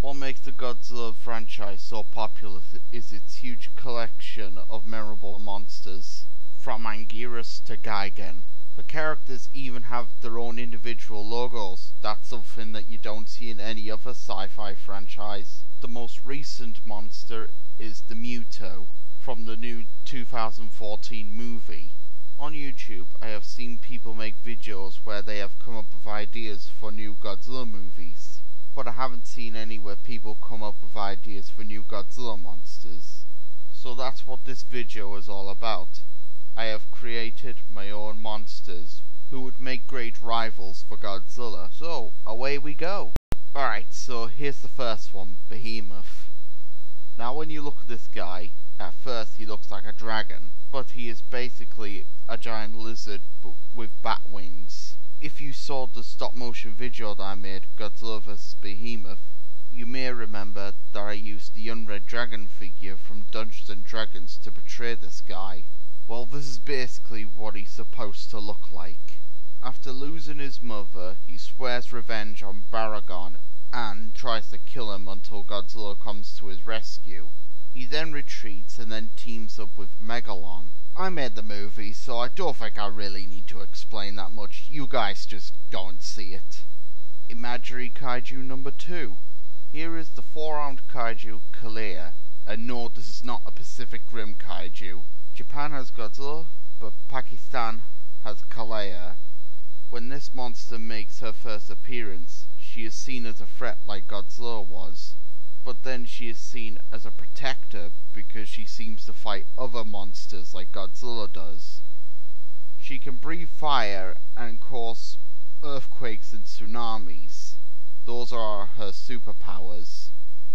What makes the Godzilla franchise so popular is its huge collection of memorable monsters, from Anguirus to Gigan. The characters even have their own individual logos. That's something that you don't see in any other sci-fi franchise. The most recent monster is the Muto from the new 2014 movie. On YouTube, I have seen people make videos where they have come up with ideas for new Godzilla movies, but I haven't seen any where people come up with ideas for new Godzilla monsters. So that's what this video is all about. I have created my own monsters who would make great rivals for Godzilla. So, away we go. Alright, so here's the first one, Behemoth. Now when you look at this guy, at first he looks like a dragon, but he is basically a giant lizard but with bat wings. If you saw the stop motion video that I made, Godzilla vs Behemoth, you may remember that I used the unread dragon figure from Dungeons and Dragons to portray this guy. Well, this is basically what he's supposed to look like. After losing his mother, he swears revenge on Targon and tries to kill him until Godzilla comes to his rescue. He then retreats and then teams up with Megalon. I made the movie, so I don't think I really need to explain that much. You guys just go and see it. Imaginary Kaiju number 2. Here is the 4-armed Kaiju, Kalia. And no, this is not a Pacific Rim Kaiju. Japan has Godzilla, but Pakistan has Kalia. When this monster makes her first appearance, she is seen as a threat like Godzilla was. But then she is seen as a protector because she seems to fight other monsters like Godzilla does. She can breathe fire and cause earthquakes and tsunamis. Those are her superpowers.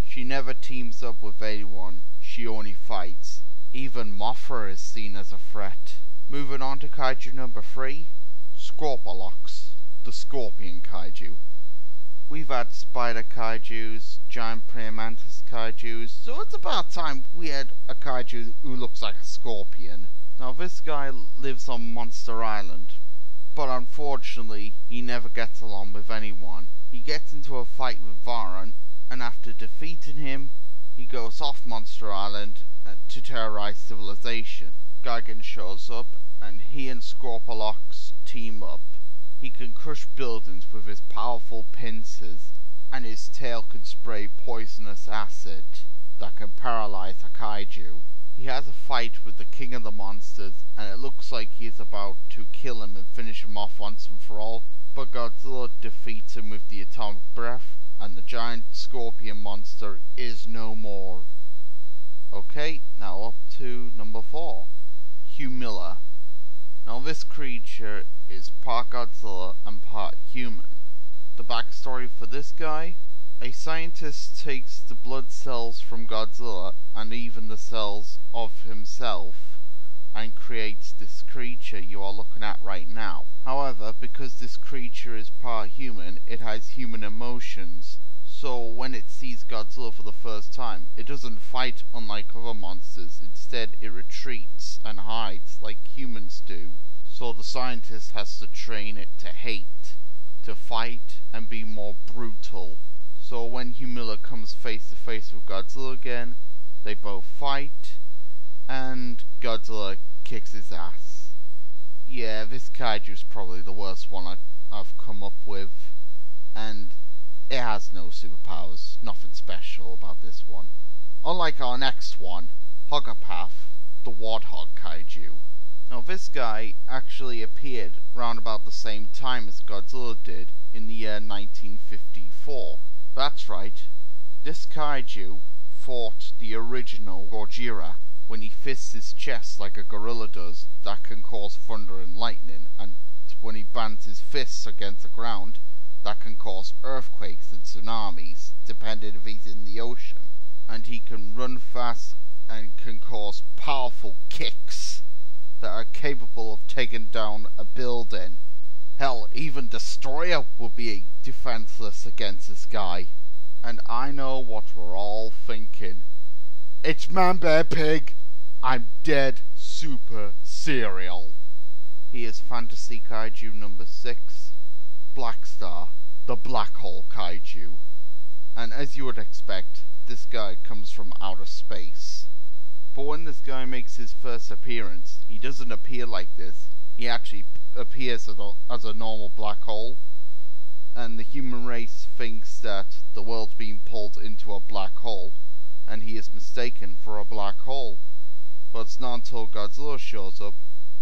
She never teams up with anyone, she only fights. Even Mothra is seen as a threat. Moving on to Kaiju number 3, Scorpolox, the Scorpion Kaiju. We've had spider kaijus, giant praying mantis kaijus, so it's about time we had a kaiju who looks like a scorpion. Now this guy lives on Monster Island, but unfortunately he never gets along with anyone. He gets into a fight with Varan, and after defeating him, he goes off Monster Island to terrorize civilization. Gigan shows up, and he and Scorpolox team up. He can crush buildings with his powerful pincers, and his tail can spray poisonous acid that can paralyze a kaiju. He has a fight with the king of the monsters, and it looks like he is about to kill him and finish him off once and for all, but Godzilla defeats him with the atomic breath, and the giant scorpion monster is no more. Okay, now up to number 4, Humilla. Now this creature is part Godzilla and part human. The backstory for this guy: a scientist takes the blood cells from Godzilla and even the cells of himself and creates this creature you are looking at right now. However, because this creature is part human, it has human emotions. So when it sees Godzilla for the first time, it doesn't fight unlike other monsters. Instead, it retreats and hides like humans do. So the scientist has to train it to hate, to fight, and be more brutal. So when Humilla comes face to face with Godzilla again, they both fight, and Godzilla kicks his ass. Yeah, this kaiju's probably the worst one I've come up with, and it has no superpowers, nothing special about this one. Unlike our next one, Hugapath, the Warthog Kaiju. Now this guy actually appeared round about the same time as Godzilla did in the year 1954. That's right, this kaiju fought the original Gojira when he fists his chest like a gorilla does that can cause thunder and lightning, and when he bands his fists against the ground that can cause earthquakes and tsunamis, depending if he's in the ocean. And he can run fast and can cause powerful kicks that are capable of taking down a building. Hell, even Destroyer would be defenseless against this guy. And I know what we're all thinking. It's Man Bear Pig. I'm dead super cereal. He is Fantasy Kaiju number 6, Black Star, the Black Hole Kaiju. And as you would expect, this guy comes from outer space. But when this guy makes his first appearance, he doesn't appear like this. He actually appears as a normal black hole. And the human race thinks that the world's being pulled into a black hole, and he is mistaken for a black hole. But it's not until Godzilla shows up,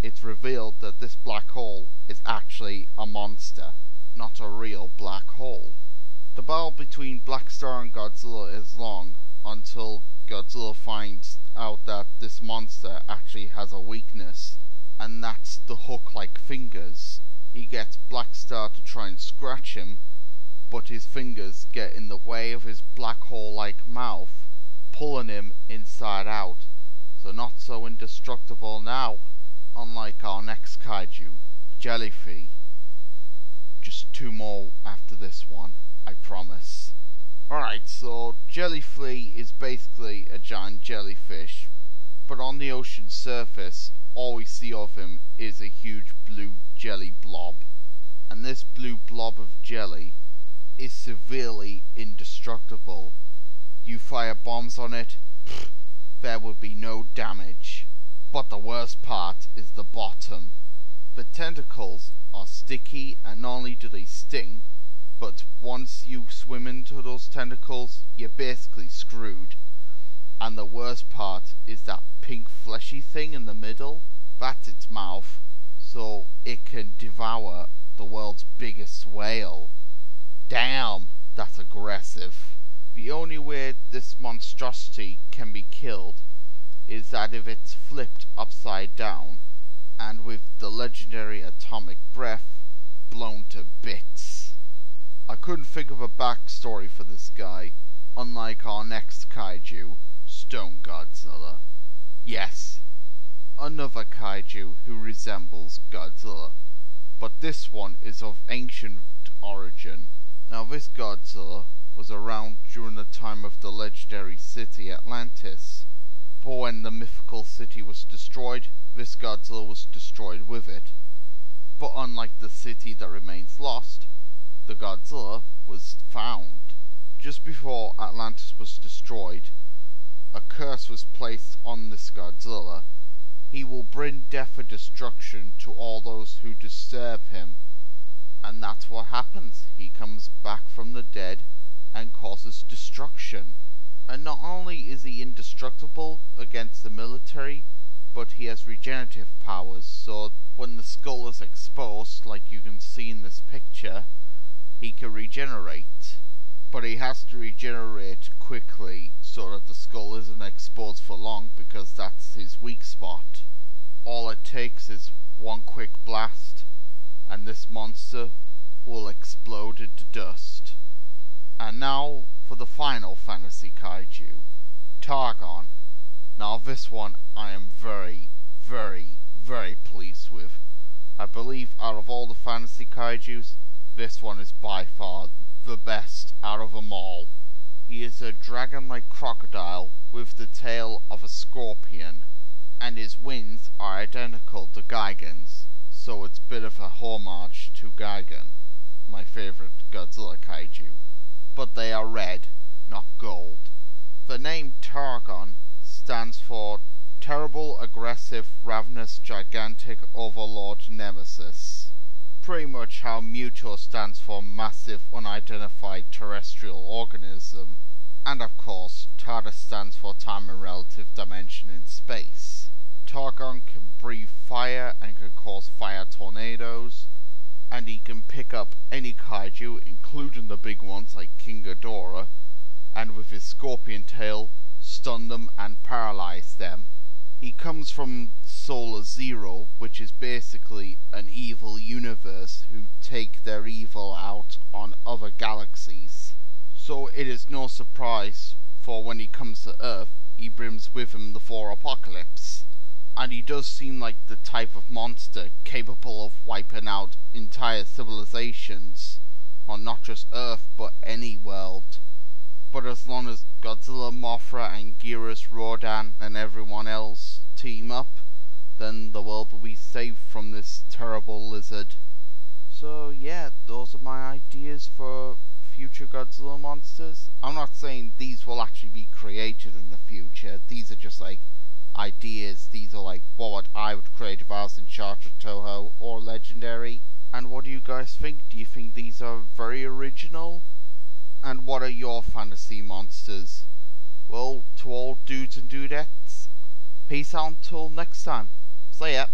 it's revealed that this black hole is actually a monster, not a real black hole. The battle between Black Star and Godzilla is long, until Godzilla finds out that this monster actually has a weakness, and that's the hook-like fingers. He gets Black Star to try and scratch him, but his fingers get in the way of his black hole-like mouth, pulling him inside out. So not so indestructible now, unlike our next kaiju, Jellyfly. Just 2 more after this one, I promise. Alright, so Jellyfly is basically a giant jellyfish, but on the ocean surface, all we see of him is a huge blue jelly blob. And this blue blob of jelly is severely indestructible. You fire bombs on it, there would be no damage. But the worst part is the bottom. The tentacles are sticky, and not only do they sting, but once you swim into those tentacles, you're basically screwed. And the worst part is that pink fleshy thing in the middle. That's its mouth, so it can devour the world's biggest whale. Damn, that's aggressive. The only way this monstrosity can be killed is that if it's flipped upside down, and with the legendary atomic breath blown to bits. I couldn't think of a backstory for this guy, unlike our next kaiju, Stone Godzilla. Yes, another kaiju who resembles Godzilla, but this one is of ancient origin. Now this Godzilla was around during the time of the legendary city Atlantis, but when the mythical city was destroyed, this Godzilla was destroyed with it. But unlike the city that remains lost, the Godzilla was found. Just before Atlantis was destroyed, a curse was placed on this Godzilla. He will bring death and destruction to all those who disturb him. And that's what happens. He comes back from the dead and causes destruction. And not only is he indestructible against the military, but he has regenerative powers, so when the skull is exposed, like you can see in this picture, he can regenerate. But he has to regenerate quickly so that the skull isn't exposed for long, because that's his weak spot. All it takes is one quick blast, and this monster will explode into dust. And now for the final fantasy kaiju, Targon. Now this one I am very, very, very pleased with. I believe out of all the fantasy kaijus, this one is by far the best out of them all. He is a dragon-like crocodile with the tail of a scorpion, and his wings are identical to Gigan's, so it's a bit of a homage to Gigan, my favourite Godzilla kaiju. But they are red, not gold. The name Targon stands for Terrible, Aggressive, Ravenous, Gigantic Overlord Nemesis. Pretty much how Muto stands for Massive, Unidentified Terrestrial Organism. And of course, TARDIS stands for Time and Relative Dimension in Space. Targon can breathe fire and can cause fire tornadoes, and he can pick up any kaiju, including the big ones like King Ghidorah, and with his scorpion tail, stun them and paralyze them. He comes from Solar Zero, which is basically an evil universe who take their evil out on other galaxies. So it is no surprise, for when he comes to Earth, he brings with him the 4 apocalypse. And he does seem like the type of monster capable of wiping out entire civilizations, on not just Earth, but any world. But as long as Godzilla, Mothra, Anguirus, Rodan, and everyone else team up, then the world will be safe from this terrible lizard. So yeah, those are my ideas for future Godzilla monsters. I'm not saying these will actually be created in the future. These are just like ideas. These are like what I would create if I was in charge of Toho or Legendary. And what do you guys think? Do you think these are very original? And what are your fantasy monsters? Well, to all dudes and dudettes, peace out until next time. See ya.